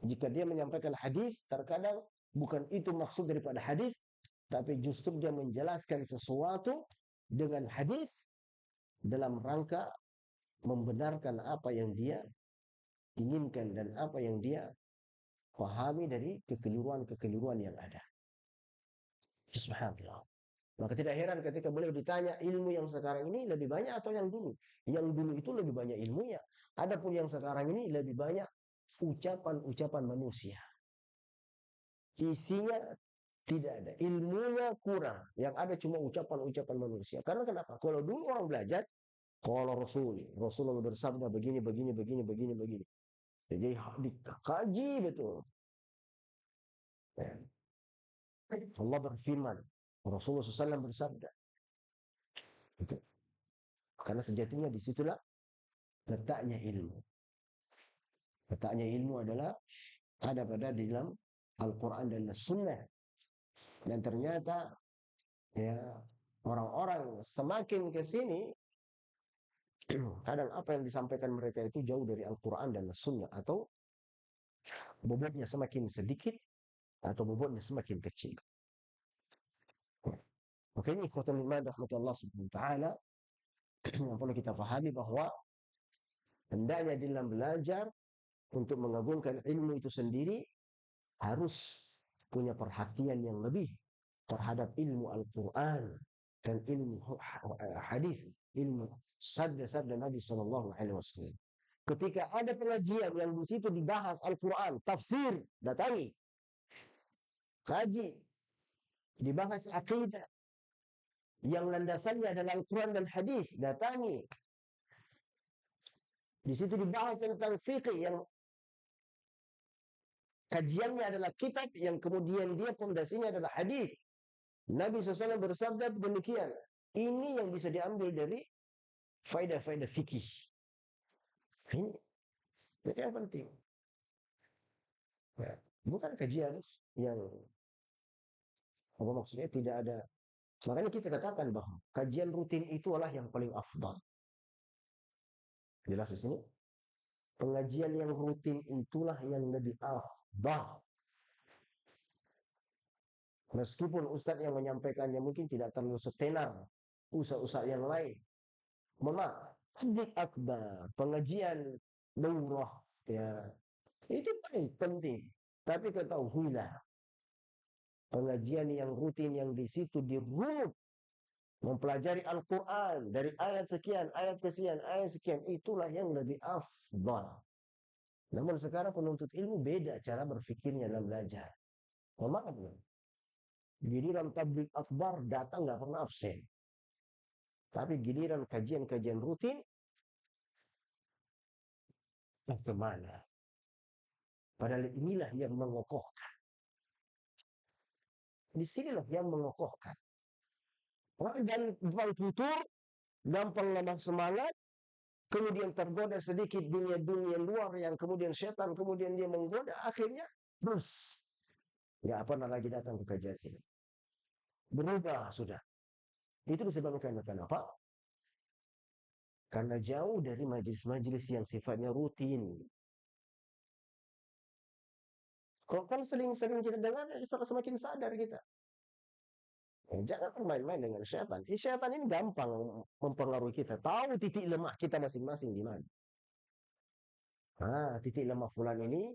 Jika dia menyampaikan hadis, terkadang bukan itu maksud daripada hadis, tapi justru dia menjelaskan sesuatu dengan hadis dalam rangka membenarkan apa yang dia inginkan dan apa yang dia pahami dari kekeliruan-kekeliruan yang ada. Subhanallah. Maka tidak heran ketika beliau ditanya ilmu yang sekarang ini lebih banyak atau yang dulu. Yang dulu itu lebih banyak ilmunya. Adapun yang sekarang ini lebih banyak ucapan-ucapan manusia. Isinya tidak ada. Ilmunya kurang. Yang ada cuma ucapan-ucapan manusia. Karena kenapa? Kalau dulu orang belajar, kalau Rasulullah bersabda begini. Jadi dikaji betul. Ya. Allah berfirman, Rasulullah SAW bersabda. Itu. Karena sejatinya disitulah letaknya ilmu. Letaknya ilmu adalah ada pada di dalam Al-Quran dan Sunnah. Dan ternyata ya orang-orang semakin ke sini kadang apa yang disampaikan mereka itu jauh dari Al-Quran dan Sunnah, atau bobotnya semakin sedikit atau bobotnya semakin kecil. Maka ini ikhwatan iman rahmati Allah subhanahu wa ta'ala yang perlu kita pahami bahwa hendaknya dalam belajar untuk mengagungkan ilmu itu sendiri harus punya perhatian yang lebih terhadap ilmu Al-Quran dan ilmu hadis, ilmu sabda-sabda Nabi SAW. Ketika ada pengajian yang di situ dibahas Al-Quran, tafsir, datangi, kaji, dibahas akidah yang landasannya adalah Al-Quran dan hadis, datangi. Di situ dibahas tentang fikih yang kajiannya adalah kitab yang kemudian dia pondasinya adalah hadis. Nabi SAW bersabda demikian. Ini yang bisa diambil dari faedah-faedah fikih. Ini yang penting. Ya, bukan kajian yang apa maksudnya tidak ada. Makanya kita katakan bahwa kajian rutin itu adalah yang paling afdal. Jelas di sini? Pengajian yang rutin itulah yang lebih afdal. Meskipun ustadz yang menyampaikannya mungkin tidak terlalu setenar ustadz yang lain. Memang Tabligh akbar, pengajian daurah, ya itu paling penting. Tapi ketahuilah, pengajian yang rutin yang di situ dirunut mempelajari Al-Quran dari ayat sekian, ayat sekian, itulah yang lebih afdal. Namun sekarang penuntut ilmu beda cara berfikirnya dalam belajar. Memang giliran tabligh akbar datang nggak pernah absen. Tapi giliran kajian-kajian rutin, kemana? Padahal inilah yang mengokohkan. Di sinilah yang mengokohkan. Orang dan depan futur gampang lemah semangat, kemudian tergoda sedikit dunia-dunia luar yang kemudian setan, kemudian dia menggoda, akhirnya terus nggak pernah lagi datang ke kajian ini. Berubah sudah. Itu disebabkan kenapa? Karena jauh dari majelis-majelis yang sifatnya rutin. Kalau kan sering-sering kita dengar, semakin sadar kita. Jangan main-main dengan syaitan. Syaitan ini gampang mempengaruhi kita. Tahu titik lemah kita masing-masing di mana. Titik lemah fulan ini,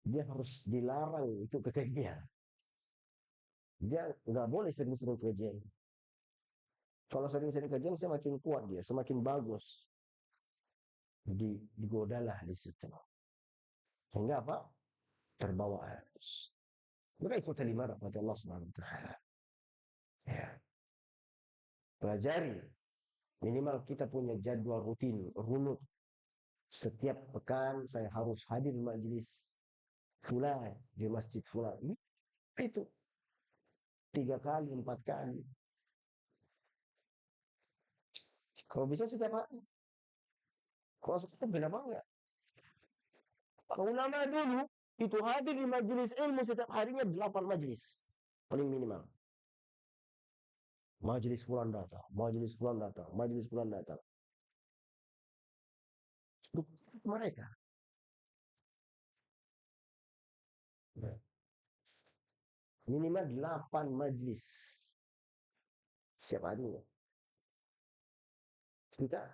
dia harus dilarang itu kekejian. Dia nggak boleh sering-sering kekejian. Kalau sering-sering kekejian, semakin kuat dia, semakin bagus. Digodalah di situ. Sehingga apa? Terbawa arus. Maka ikut lima rahmat Allah Subhanahu wa taala. Ya. Pelajari. Minimal kita punya jadwal rutin, runut. Setiap pekan saya harus hadir di majelis fulan, di masjid fulan. Itu 3 kali, 4 kali. Kalau bisa setiap hari. Kalau sekarang kenapa enggak? Kalau ulama dulu itu hadir di majelis ilmu setiap harinya 8 majelis. Paling minimal. Majelis fulan datang, majelis fulan datang, majelis fulan datang. Itu mereka. Minimal 8 majelis. Setiap harinya. Kita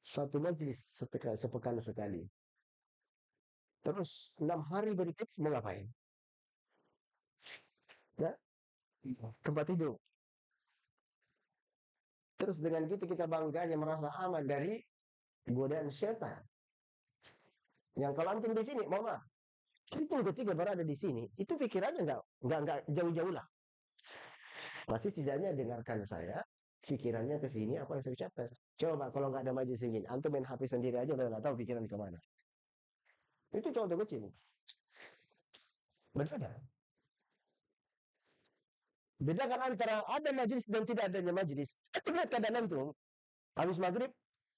satu majelis sepekan sekali. Terus 6 hari berikutnya mau ngapain? Ya, tempat tidur. Terus dengan gitu kita bangganya merasa aman dari godaan setan. Yang kalau antum di sini, mama, itu ketika berada di sini, itu pikirannya nggak jauh-jauh lah. Pasti setidaknya dengarkan saya, pikirannya ke sini apa yang saya ucapkan. Coba kalau nggak ada majelis ingin, antum main HP sendiri aja udah nggak tahu pikiran kemana. Itu contoh kecil. Betul kan? Bedakan antara ada majelis dan tidak adanya majelis. Lihat keadaan antum, habis maghrib,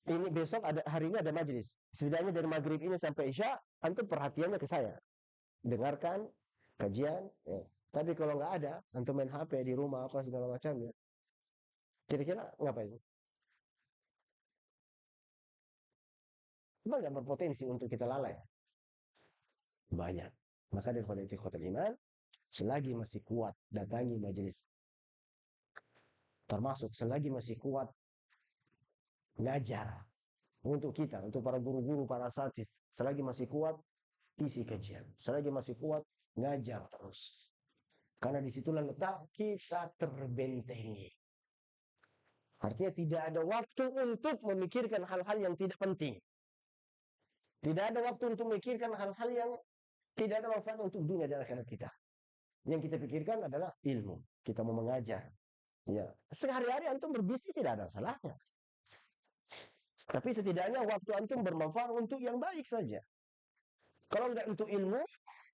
ini besok ada hari ini ada majelis. Setidaknya dari maghrib ini sampai isya, antum perhatiannya ke saya. Dengarkan kajian. Ya. Tapi kalau nggak ada, antum main HP di rumah apa segala macamnya. Kira-kira ngapain? Memang nggak berpotensi untuk kita lalai. Banyak. Maka dari kota iman, selagi masih kuat datangi majelis. Termasuk selagi masih kuat ngajar untuk kita, untuk para guru-guru, para asatidz, selagi masih kuat isi kajian, selagi masih kuat ngajar terus. Karena disitulah letak kita terbentengi. Artinya tidak ada waktu untuk memikirkan hal-hal yang tidak penting. Tidak ada waktu untuk memikirkan hal-hal yang tidak ada manfaat untuk dunia dan akhirat kita. Yang kita pikirkan adalah ilmu. Kita mau mengajar. Ya, sehari-hari antum berbisnis tidak ada salahnya. Tapi setidaknya waktu antum bermanfaat untuk yang baik saja. Kalau enggak untuk ilmu,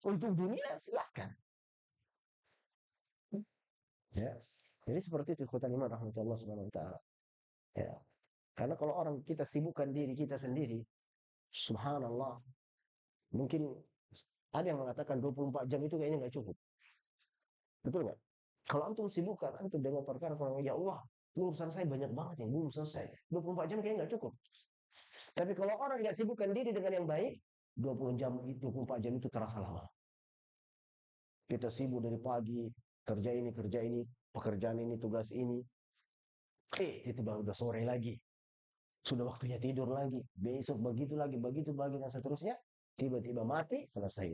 untuk dunia silahkan. Ya. Jadi seperti itu ikhwatan iman rahmatullah subhanahu wa ta'ala. Ya. Karena kalau orang kita sibukkan diri kita sendiri, subhanallah, mungkin ada yang mengatakan 24 jam itu kayaknya nggak cukup. Betul nggak? Kalau antum sibukkan, antum dengan perkara, ya Allah, urusan saya banyak banget yang belum selesai. 24 jam kayaknya nggak cukup. Tapi kalau orang nggak sibukkan diri dengan yang baik, 20 jam, 24 jam itu terasa lama. Kita sibuk dari pagi, kerja ini, pekerjaan ini, tugas ini. Itu udah sore lagi. Sudah waktunya tidur lagi. Besok begitu lagi, dan seterusnya. Tiba-tiba mati, selesai.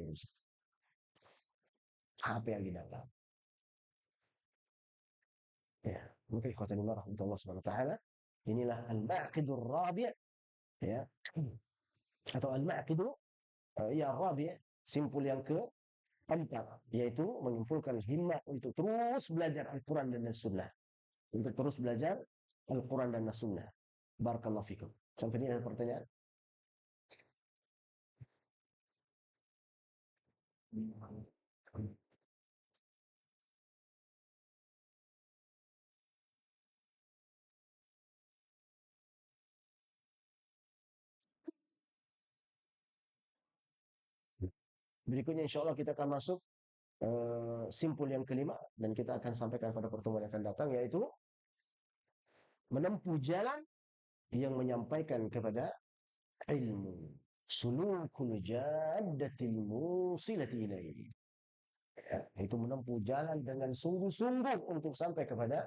Apa yang didapat? Ya, mungkin ikhwatan Allah rahmatullah subhanahu wa ta'ala. Inilah al-maqidur rabi' ya. Atau al-maqidu ya rabi', simpul yang keempat, yaitu mengumpulkan himmat untuk terus belajar Al-Quran dan As-Sunnah. Untuk terus belajar Al-Quran dan As-Sunnah. Barakallahu fikum. Sampai ini ada pertanyaan? Berikutnya insya Allah kita akan masuk simpul yang kelima dan kita akan sampaikan pada pertemuan yang akan datang, yaitu menempuh jalan yang menyampaikan kepada ilmu. Sulukul jaddatil musilati ilaihi. Ya, itu menempuh jalan dengan sungguh-sungguh untuk sampai kepada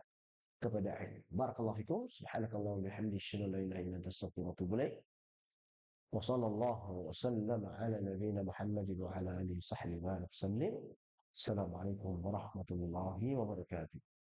ilmu. Barakallahu fikum. Subhanakallahumma wa bihamdika asyhadu an la ilaha illa anta astaghfiruka wa atubu ilaik. Wa sallallahu wa sallama ala nabiyyina Muhammadin wa ala alihi wa sahbihi wa sallam. Assalamualaikum warahmatullahi wabarakatuh.